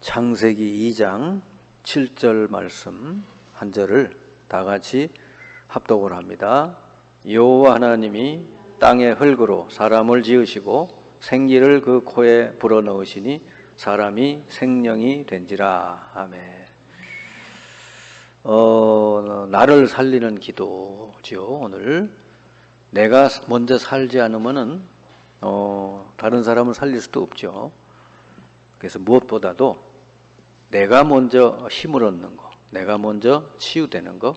창세기 2장 7절 말씀 한 절을 다 같이 합독을 합니다. 여호와 하나님이 땅의 흙으로 사람을 지으시고 생기를 그 코에 불어넣으시니 사람이 생명이 된지라. 아멘. 나를 살리는 기도죠. 오늘 내가 먼저 살지 않으면은 다른 사람을 살릴 수도 없죠. 그래서 무엇보다도 내가 먼저 힘을 얻는 거, 내가 먼저 치유되는 거,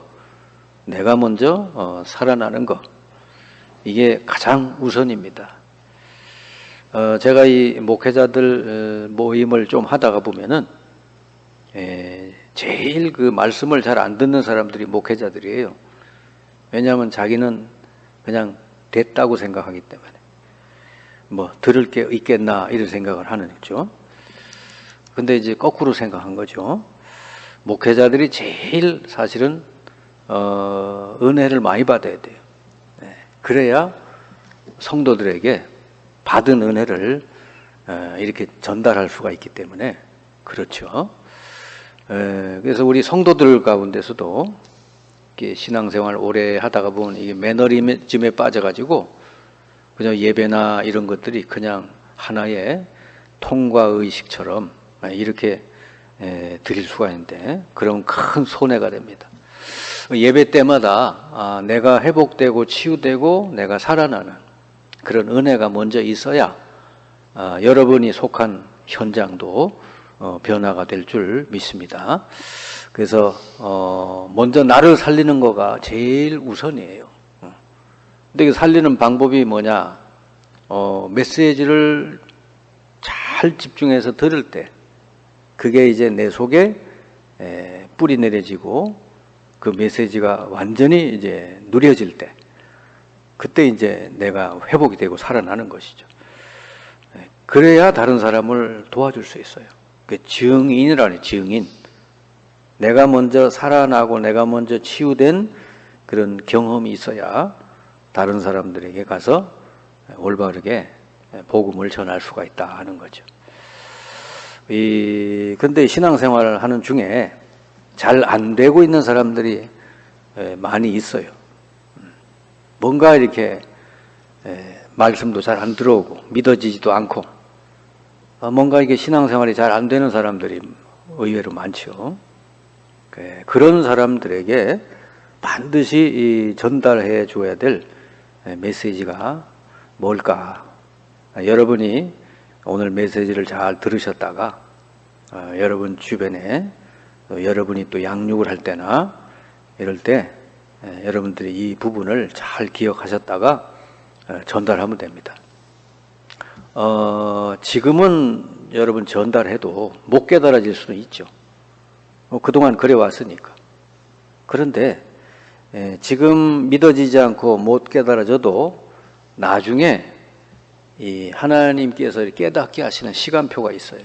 내가 먼저 살아나는 거, 이게 가장 우선입니다. 제가 이 목회자들 모임을 좀 하다가 보면은 제일 그 말씀을 잘 안 듣는 사람들이 목회자들이에요. 왜냐하면 자기는 그냥 됐다고 생각하기 때문에 뭐 들을 게 있겠나 이런 생각을 하는 거죠. 근데 이제 거꾸로 생각한 거죠. 목회자들이 제일 사실은 은혜를 많이 받아야 돼요. 그래야 성도들에게 받은 은혜를 이렇게 전달할 수가 있기 때문에 그렇죠. 그래서 우리 성도들 가운데서도 신앙생활 오래 하다가 보면 이게 매너리즘에 빠져가지고 그냥 예배나 이런 것들이 그냥 하나의 통과 의식처럼 이렇게 드릴 수가 있는데 그러면 큰 손해가 됩니다. 예배 때마다 내가 회복되고 치유되고 내가 살아나는 그런 은혜가 먼저 있어야 여러분이 속한 현장도 변화가 될 줄 믿습니다. 그래서 먼저 나를 살리는 거가 제일 우선이에요. 근데 살리는 방법이 뭐냐? 메시지를 잘 집중해서 들을 때 그게 이제 내 속에 뿌리 내려지고 그 메시지가 완전히 이제 누려질 때 그때 이제 내가 회복이 되고 살아나는 것이죠. 그래야 다른 사람을 도와줄 수 있어요. 그 증인이라니, 증인. 내가 먼저 살아나고 내가 먼저 치유된 그런 경험이 있어야 다른 사람들에게 가서 올바르게 복음을 전할 수가 있다 하는 거죠. 근데 신앙생활을 하는 중에 잘 안 되고 있는 사람들이 많이 있어요. 뭔가 이렇게 말씀도 잘 안 들어오고 믿어지지도 않고 뭔가 이게 신앙생활이 잘 안 되는 사람들이 의외로 많죠. 그런 사람들에게 반드시 전달해 줘야 될 메시지가 뭘까? 여러분이 오늘 메시지를 잘 들으셨다가 여러분 주변에 여러분이 또 양육을 할 때나 이럴 때 여러분들이 이 부분을 잘 기억하셨다가 전달하면 됩니다. 지금은 여러분 전달해도 못 깨달아질 수는 있죠. 그동안 그래왔으니까. 그런데 지금 믿어지지 않고 못 깨달아져도 나중에 이 하나님께서 깨닫게 하시는 시간표가 있어요.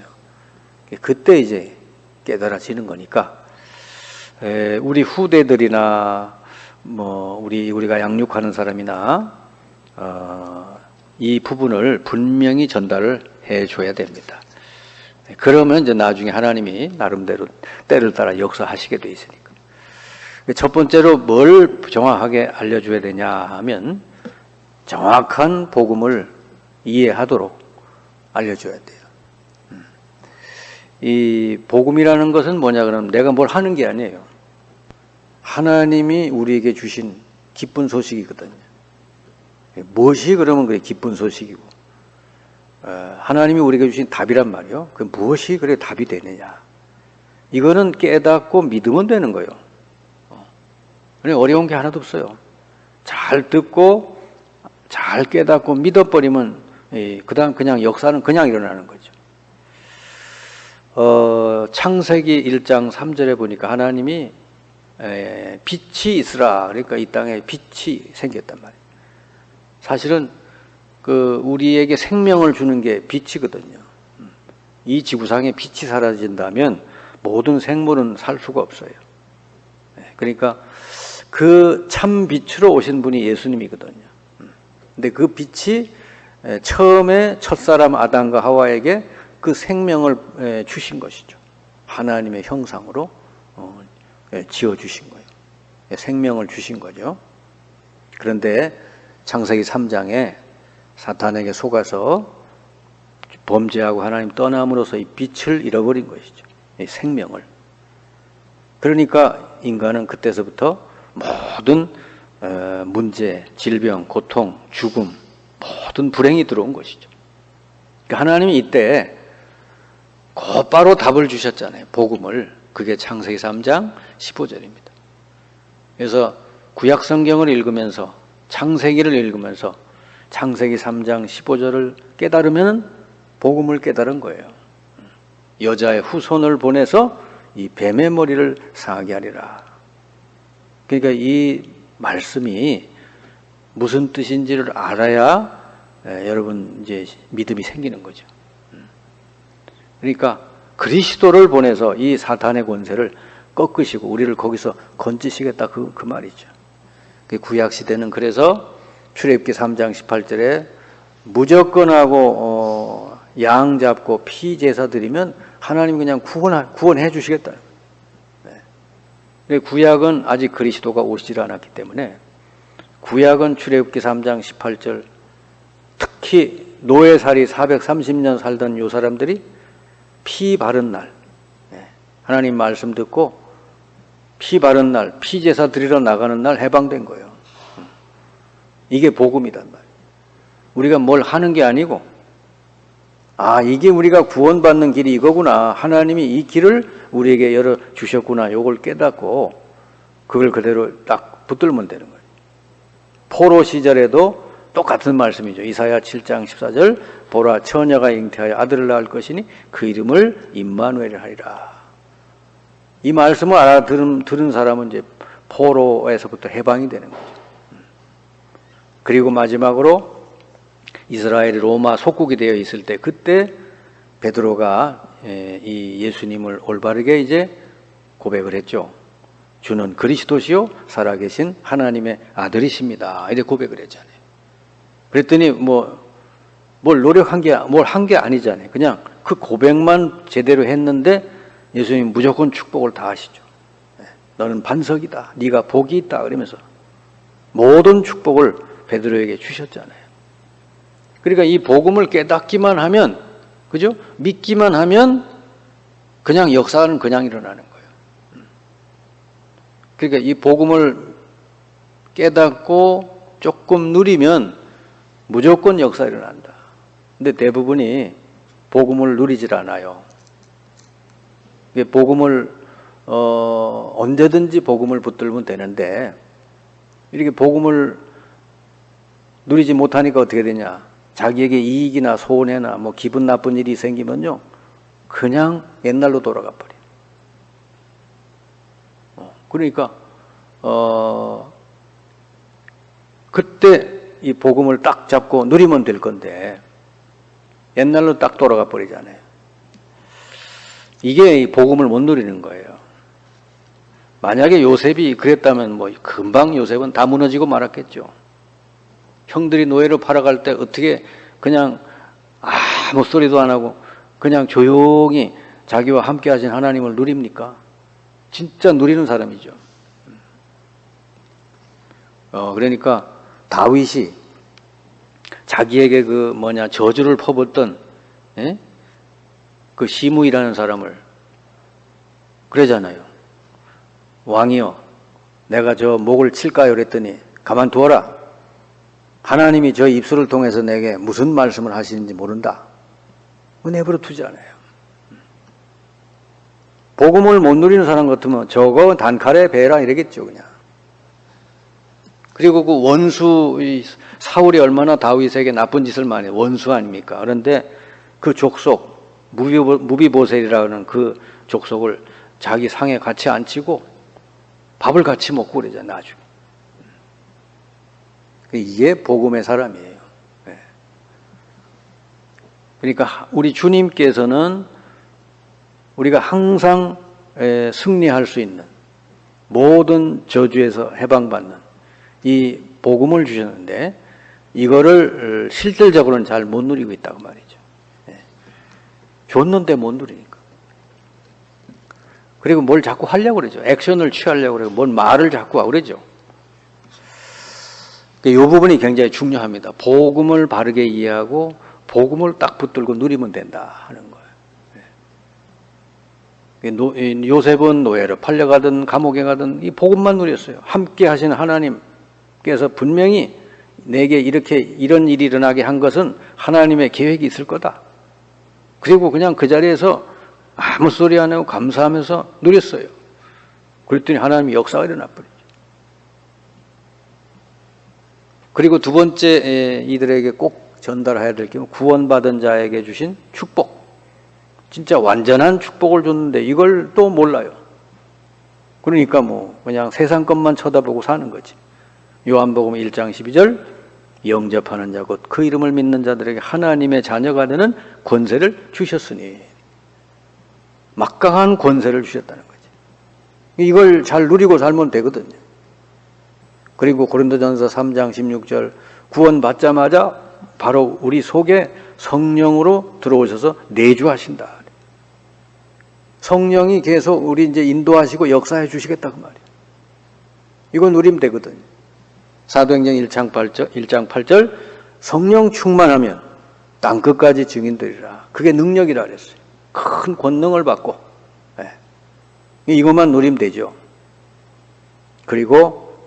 그때 이제 깨달아지는 거니까 우리 후대들이나 뭐 우리가 양육하는 사람이나 이 부분을 분명히 전달을 해줘야 됩니다. 그러면 이제 나중에 하나님이 나름대로 때를 따라 역사하시게 돼 있으니까. 첫 번째로 뭘 정확하게 알려줘야 되냐 하면 정확한 복음을 이해하도록 알려줘야 돼요. 이 복음이라는 것은 뭐냐 그러면 내가 뭘 하는 게 아니에요. 하나님이 우리에게 주신 기쁜 소식이거든요. 무엇이 그러면 그게 기쁜 소식이고 하나님이 우리에게 주신 답이란 말이요. 그 무엇이 그래 답이 되느냐. 이거는 깨닫고 믿으면 되는 거예요. 어려운 게 하나도 없어요. 잘 듣고 잘 깨닫고 믿어버리면 그다음 그냥 역사는 그냥 일어나는 거죠. 창세기 1장 3절에 보니까 하나님이 빛이 있으라. 그러니까 이 땅에 빛이 생겼단 말이에요. 사실은 우리에게 생명을 주는 게 빛이거든요. 이 지구상에 빛이 사라진다면 모든 생물은 살 수가 없어요. 그러니까 그 참 빛으로 오신 분이 예수님이거든요. 근데 그 빛이 처음에 첫사람 아담과 하와에게 그 생명을 주신 것이죠. 하나님의 형상으로 지어주신 거예요. 생명을 주신 거죠. 그런데 창세기 3장에 사탄에게 속아서 범죄하고 하나님 떠남으로써 이 빛을 잃어버린 것이죠. 이 생명을. 그러니까 인간은 그때서부터 모든 문제, 질병, 고통, 죽음, 모든 불행이 들어온 것이죠. 그러니까 하나님이 이때 곧바로 답을 주셨잖아요. 복음을. 그게 창세기 3장 15절입니다. 그래서 구약 성경을 읽으면서 창세기를 읽으면서 창세기 3장 15절을 깨달으면 복음을 깨달은 거예요. 여자의 후손을 보내서 이 뱀의 머리를 상하게 하리라. 그러니까 이 말씀이 무슨 뜻인지를 알아야 여러분 이제 믿음이 생기는 거죠. 그러니까 그리스도를 보내서 이 사탄의 권세를 꺾으시고 우리를 거기서 건지시겠다 그 말이죠. 구약 시대는 그래서 출애굽기 3장 18절에 무조건 하고 양 잡고 피 제사 드리면 하나님 그냥 구원해 주시겠다. 네. 구약은 아직 그리스도가 오시질 않았기 때문에 구약은 출애굽기 3장 18절 특히 노예살이 430년 살던 요 사람들이 피 바른 날 하나님 말씀 듣고 피 바른 날 피 제사 드리러 나가는 날 해방된 거예요. 이게 복음이단 말이에요. 우리가 뭘 하는 게 아니고 이게 우리가 구원받는 길이 이거구나. 하나님이 이 길을 우리에게 열어주셨구나. 요걸 깨닫고 그걸 그대로 딱 붙들면 되는 거예요. 포로 시절에도 똑같은 말씀이죠. 이사야 7장 14절 보라 처녀가 잉태하여 아들을 낳을 것이니 그 이름을 임마누엘 하리라. 이 말씀을 알아들은 사람은 이제 포로에서부터 해방이 되는 거죠. 그리고 마지막으로 이스라엘이 로마 속국이 되어 있을 때 그때 베드로가 이 예수님을 올바르게 이제 고백을 했죠. 주는 그리스도시요 살아계신 하나님의 아들이십니다. 이렇게 고백을 했잖아요. 그랬더니 뭘 노력한 게 뭘 한 게 아니잖아요. 그냥 그 고백만 제대로 했는데 예수님 무조건 축복을 다 하시죠. 너는 반석이다. 네가 복이 있다. 그러면서 모든 축복을 베드로에게 주셨잖아요. 그러니까 이 복음을 깨닫기만 하면, 그죠? 믿기만 하면 그냥 역사는 그냥 일어나는 거예요. 그러니까 이 복음을 깨닫고 조금 누리면 무조건 역사 일어난다. 근데 대부분이 복음을 누리질 않아요. 복음을 언제든지 복음을 붙들면 되는데 이렇게 복음을 누리지 못하니까 어떻게 되냐? 자기에게 이익이나 손해나 뭐 기분 나쁜 일이 생기면요, 그냥 옛날로 돌아가 버려. 그러니까 그때 이 복음을 딱 잡고 누리면 될 건데 옛날로 딱 돌아가 버리잖아요. 이게 이 복음을 못 누리는 거예요. 만약에 요셉이 그랬다면 뭐 금방 요셉은 다 무너지고 말았겠죠. 형들이 노예로 팔아갈 때 어떻게 그냥 아무 소리도 안 하고 그냥 조용히 자기와 함께 하신 하나님을 누립니까? 진짜 누리는 사람이죠. 그러니까 다윗이 자기에게 저주를 퍼붓던 그 시므이라는 사람을 그러잖아요. 왕이여, 내가 저 목을 칠까요? 그랬더니 가만두어라. 하나님이 저 입술을 통해서 내게 무슨 말씀을 하시는지 모른다. 내버려 두잖아요. 복음을 못 누리는 사람 같으면 저거 단칼에 베라 이러겠죠, 그냥. 그리고 그 원수, 사울이 얼마나 다윗에게 나쁜 짓을 많이 해요. 원수 아닙니까? 그런데 그 족속, 무비보셀이라는 그 족속을 자기 상에 같이 앉히고 밥을 같이 먹고 그러잖아요, 나중에. 이게 복음의 사람이에요. 그러니까 우리 주님께서는 우리가 항상 승리할 수 있는 모든 저주에서 해방받는 이 복음을 주셨는데 이거를 실질적으로는 잘 못 누리고 있다고 말이죠. 줬는데 못 누리니까. 그리고 뭘 자꾸 하려고 그러죠. 액션을 취하려고 그러고 뭔 말을 자꾸 하고 그러죠. 이 부분이 굉장히 중요합니다. 복음을 바르게 이해하고 복음을 딱 붙들고 누리면 된다 하는 거예요. 요셉은 노예로 팔려가든 감옥에 가든 이 복음만 누렸어요. 함께 하신 하나님께서 분명히 내게 이런 일이 일어나게 한 것은 하나님의 계획이 있을 거다. 그리고 그냥 그 자리에서 아무 소리 안 하고 감사하면서 누렸어요. 그랬더니 하나님의 역사가 일어나 버리죠. 그리고 두 번째 이들에게 꼭 전달해야 될 게 구원받은 자에게 주신 축복. 진짜 완전한 축복을 줬는데 이걸 또 몰라요. 그러니까 그냥 세상 것만 쳐다보고 사는 거지. 요한복음 1장 12절 영접하는 자 곧 그 이름을 믿는 자들에게 하나님의 자녀가 되는 권세를 주셨으니 막강한 권세를 주셨다는 거지. 이걸 잘 누리고 살면 되거든요. 그리고 고린도전서 3장 16절 구원받자마자 바로 우리 속에 성령으로 들어오셔서 내주하신다. 성령이 계속 우리 이제 인도하시고 역사해 주시겠다 그 말이에요. 이거 누리면 되거든요. 사도행전 1장 8절 성령 충만하면 땅끝까지 증인되리라. 그게 능력이라 그랬어요. 큰 권능을 받고 이것만 누리면 되죠. 그리고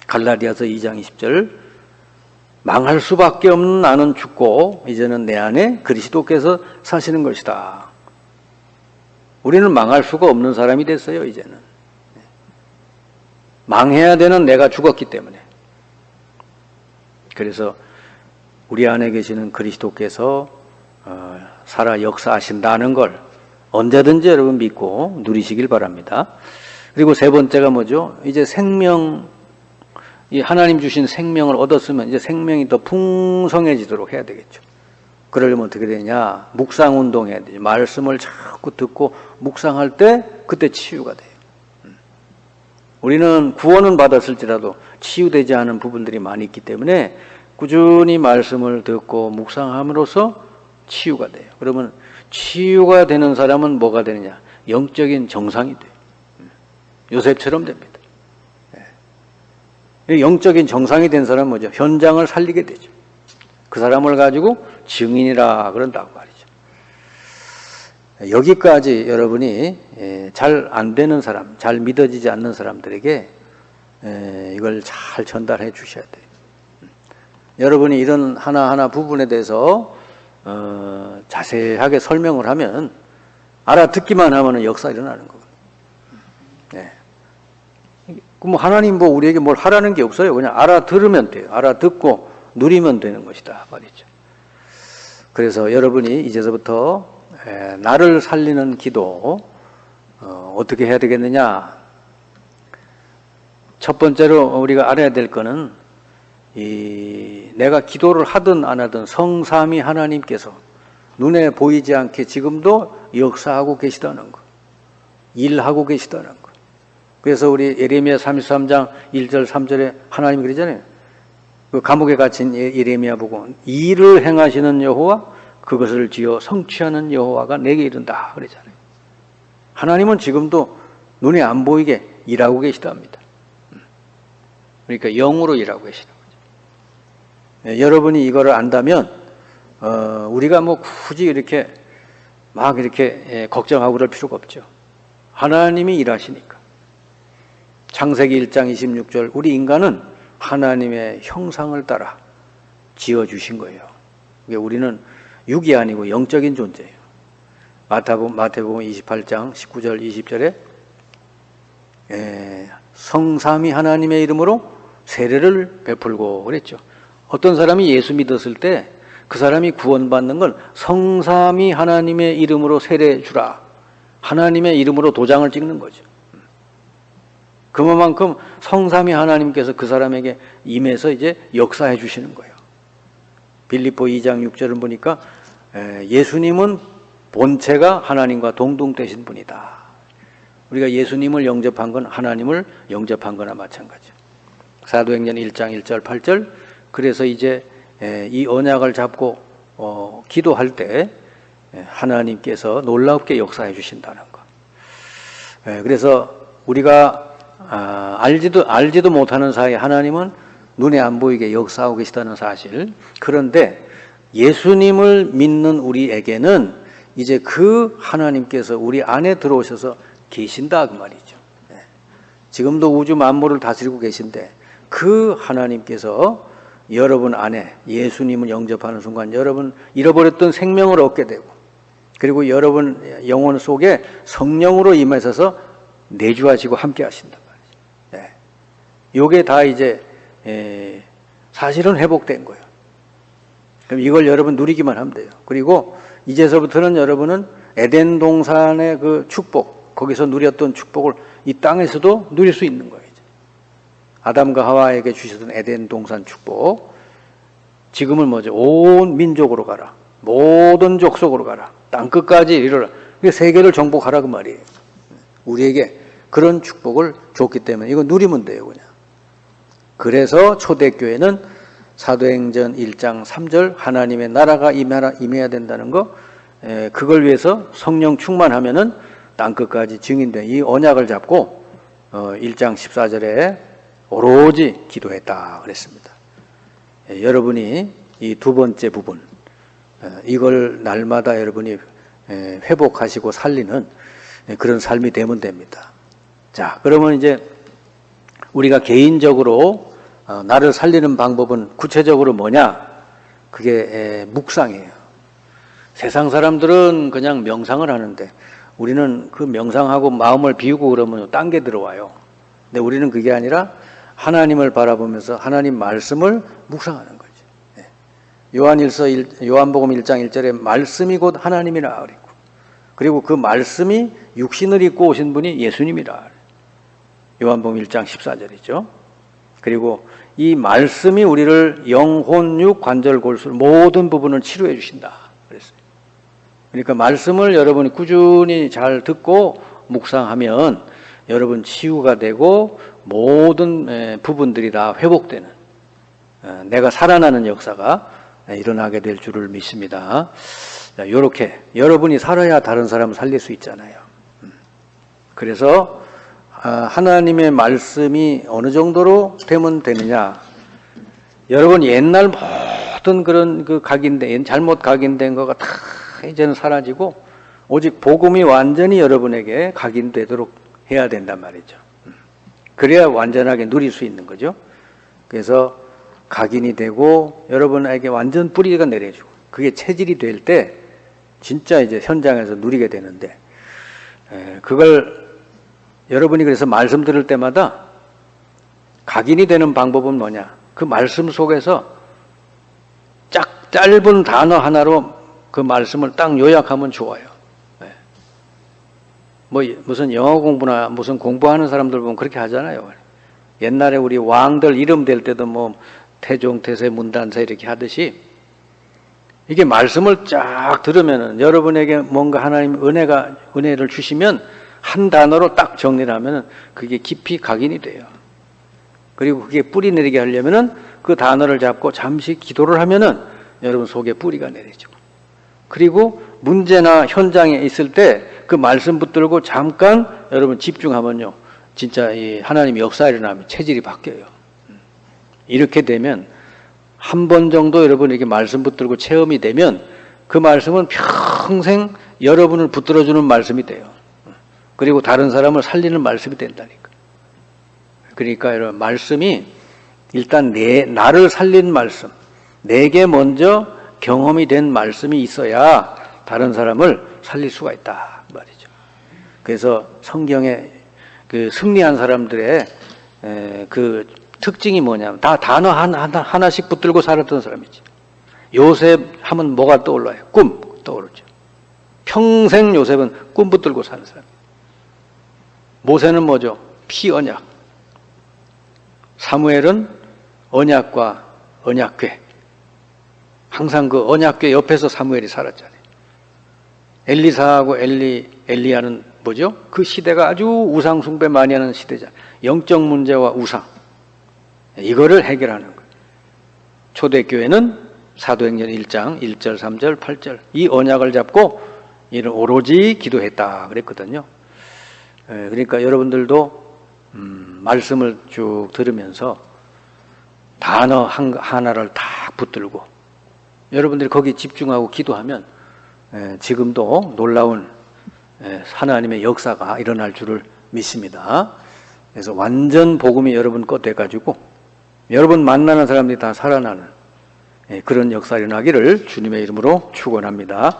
갈라디아서 2장 20절 망할 수밖에 없는 나는 죽고 이제는 내 안에 그리스도께서 사시는 것이다. 우리는 망할 수가 없는 사람이 됐어요. 이제는 망해야 되는 내가 죽었기 때문에. 그래서 우리 안에 계시는 그리스도께서 살아 역사하신다는 걸 언제든지 여러분 믿고 누리시길 바랍니다. 그리고 세 번째가 뭐죠? 이제 이 하나님 주신 생명을 얻었으면 이제 생명이 더 풍성해지도록 해야 되겠죠. 그러려면 어떻게 되냐? 묵상 운동해야 되죠. 말씀을 자꾸 듣고 묵상할 때 그때 치유가 돼요. 우리는 구원은 받았을지라도 치유되지 않은 부분들이 많이 있기 때문에 꾸준히 말씀을 듣고 묵상함으로써 치유가 돼요. 그러면 치유가 되는 사람은 뭐가 되느냐? 영적인 정상이 돼요. 요셉처럼 됩니다. 영적인 정상이 된 사람은 뭐죠? 현장을 살리게 되죠. 그 사람을 가지고 증인이라 그런다고 말이죠. 여기까지 여러분이 잘 안 되는 사람, 잘 믿어지지 않는 사람들에게 이걸 잘 전달해 주셔야 돼요. 여러분이 이런 하나하나 부분에 대해서 자세하게 설명을 하면 알아듣기만 하면 역사가 일어나는 거거든요. 하나님 우리에게 뭘 하라는 게 없어요. 그냥 알아들으면 돼요. 알아듣고 누리면 되는 것이다 말이죠. 그래서 여러분이 이제서부터 나를 살리는 기도 어떻게 해야 되겠느냐? 첫 번째로 우리가 알아야 될 거는 내가 기도를 하든 안 하든 성삼위 하나님께서 눈에 보이지 않게 지금도 역사하고 계시다는 거, 일하고 계시다는 거. 그래서 우리 예레미야 33장 1절 3절에 하나님이 그러잖아요. 그 감옥에 갇힌 예레미야 보고 일을 행하시는 여호와 그것을 지어 성취하는 여호와가 내게 이른다 그러잖아요. 하나님은 지금도 눈에 안 보이게 일하고 계시답니다. 그러니까 영으로 일하고 계시는 거죠. 여러분이 이거를 안다면 우리가 굳이 이렇게 걱정하고 그럴 필요가 없죠. 하나님이 일하시니까. 창세기 1장 26절 우리 인간은 하나님의 형상을 따라 지어주신 거예요. 우리는 육이 아니고 영적인 존재예요. 마태복음 28장 19절 20절에 성삼위 하나님의 이름으로 세례를 베풀고 그랬죠. 어떤 사람이 예수 믿었을 때 그 사람이 구원받는 건 성삼위 하나님의 이름으로 세례 주라. 하나님의 이름으로 도장을 찍는 거죠. 그만큼 성삼위 하나님께서 그 사람에게 임해서 이제 역사해 주시는 거예요. 빌립보 2장 6절을 보니까 예수님은 본체가 하나님과 동등되신 분이다. 우리가 예수님을 영접한 건 하나님을 영접한 거나 마찬가지죠. 사도행전 1장 1절 8절 그래서 이제 이 언약을 잡고 기도할 때 하나님께서 놀랍게 역사해 주신다는 거. 그래서 우리가 알지도 못하는 사이에 하나님은 눈에 안 보이게 역사하고 계시다는 사실. 그런데 예수님을 믿는 우리에게는 이제 그 하나님께서 우리 안에 들어오셔서 계신다 그 말이죠. 지금도 우주 만물을 다스리고 계신데 그 하나님께서 여러분 안에 예수님을 영접하는 순간 여러분 잃어버렸던 생명을 얻게 되고, 그리고 여러분 영혼 속에 성령으로 임하셔서 내주하시고 함께 하신단 말이죠. 요게 다 이제 사실은 회복된 거예요. 그럼 이걸 여러분 누리기만 하면 돼요. 그리고 이제서부터는 여러분은 에덴 동산의 그 축복, 거기서 누렸던 축복을 이 땅에서도 누릴 수 있는 거예요. 이제. 아담과 하와에게 주셨던 에덴 동산 축복, 지금은 뭐죠? 온 민족으로 가라, 모든 족속으로 가라, 땅 끝까지 이르라, 세계를 정복하라 그 말이에요. 우리에게 그런 축복을 줬기 때문에 이거 누리면 돼요, 그냥. 그래서 초대교회는 사도행전 1장 3절 하나님의 나라가 임해야 된다는 거, 그걸 위해서 성령 충만하면은 땅끝까지 증인된 이 언약을 잡고 1장 14절에 오로지 기도했다 그랬습니다. 여러분이 이 두 번째 부분, 이걸 날마다 여러분이 회복하시고 살리는 그런 삶이 되면 됩니다. 자, 그러면 이제 우리가 개인적으로 나를 살리는 방법은 구체적으로 뭐냐? 그게 묵상이에요. 세상 사람들은 그냥 명상을 하는데 우리는 그 명상하고 마음을 비우고 그러면 딴 게 들어와요. 근데 우리는 그게 아니라 하나님을 바라보면서 하나님 말씀을 묵상하는 거죠. 요한복음 1장 1절에 말씀이 곧 하나님이라 그랬고, 그리고 그 말씀이 육신을 입고 오신 분이 예수님이라. 요한복음 1장 14절이죠. 그리고 이 말씀이 우리를 영혼, 육, 관절, 골수 모든 부분을 치료해 주신다 그랬어요. 그러니까 말씀을 여러분이 꾸준히 잘 듣고 묵상하면 여러분 치유가 되고 모든 부분들이 다 회복되는, 내가 살아나는 역사가 일어나게 될 줄을 믿습니다. 이렇게 여러분이 살아야 다른 사람을 살릴 수 있잖아요. 그래서 하나님의 말씀이 어느 정도로 되면 되느냐? 여러분 옛날 모든 그런 그 잘못 각인된 거가 다 이제는 사라지고 오직 복음이 완전히 여러분에게 각인되도록 해야 된단 말이죠. 그래야 완전하게 누릴 수 있는 거죠. 그래서 각인이 되고 여러분에게 완전 뿌리가 내려지고 그게 체질이 될 때 진짜 이제 현장에서 누리게 되는데, 그걸 여러분이 그래서 말씀 들을 때마다 각인이 되는 방법은 뭐냐? 그 말씀 속에서 짧은 단어 하나로 그 말씀을 딱 요약하면 좋아요. 무슨 영어 공부나 무슨 공부하는 사람들 보면 그렇게 하잖아요. 옛날에 우리 왕들 이름 될 때도 뭐 태종, 태세, 문단세 이렇게 하듯이 이게 말씀을 쫙 들으면은 여러분에게 뭔가 하나님 은혜를 주시면 한 단어로 딱 정리를 하면은 그게 깊이 각인이 돼요. 그리고 그게 뿌리 내리게 하려면은 그 단어를 잡고 잠시 기도를 하면은 여러분 속에 뿌리가 내려지고, 그리고 문제나 현장에 있을 때 그 말씀 붙들고 잠깐 여러분 집중하면요, 진짜 이 하나님 역사 일어나면 체질이 바뀌어요. 이렇게 되면 한 번 정도 여러분에게 말씀 붙들고 체험이 되면 그 말씀은 평생 여러분을 붙들어주는 말씀이 돼요. 그리고 다른 사람을 살리는 말씀이 된다니까. 그러니까 여러분 말씀이 일단 나를 살린 말씀, 내게 먼저 경험이 된 말씀이 있어야 다른 사람을 살릴 수가 있다 말이죠. 그래서 성경에 그 승리한 사람들의 그 특징이 뭐냐면 다 단어 하나씩 붙들고 살았던 사람이지. 요셉 하면 뭐가 떠올라요? 꿈 떠오르죠. 평생 요셉은 꿈 붙들고 사는 사람. 모세는 뭐죠? 피언약. 사무엘은 언약과 언약궤. 항상 그 언약궤 옆에서 사무엘이 살았잖아요. 엘리사하고 엘리야는 뭐죠? 그 시대가 아주 우상 숭배 많이 하는 시대잖아요. 영적 문제와 우상. 이거를 해결하는 거예요. 초대교회는 사도행전 1장 1절, 3절, 8절 이 언약을 잡고 이를 오로지 기도했다 그랬거든요. 그러니까 여러분들도 말씀을 쭉 들으면서 단어 하나를 다 붙들고 여러분들이 거기 집중하고 기도하면 지금도 놀라운 하나님의 역사가 일어날 줄을 믿습니다. 그래서 완전 복음이 여러분 것 돼가지고 여러분 만나는 사람들이 다 살아나는 그런 역사 일어나기를 주님의 이름으로 축원합니다.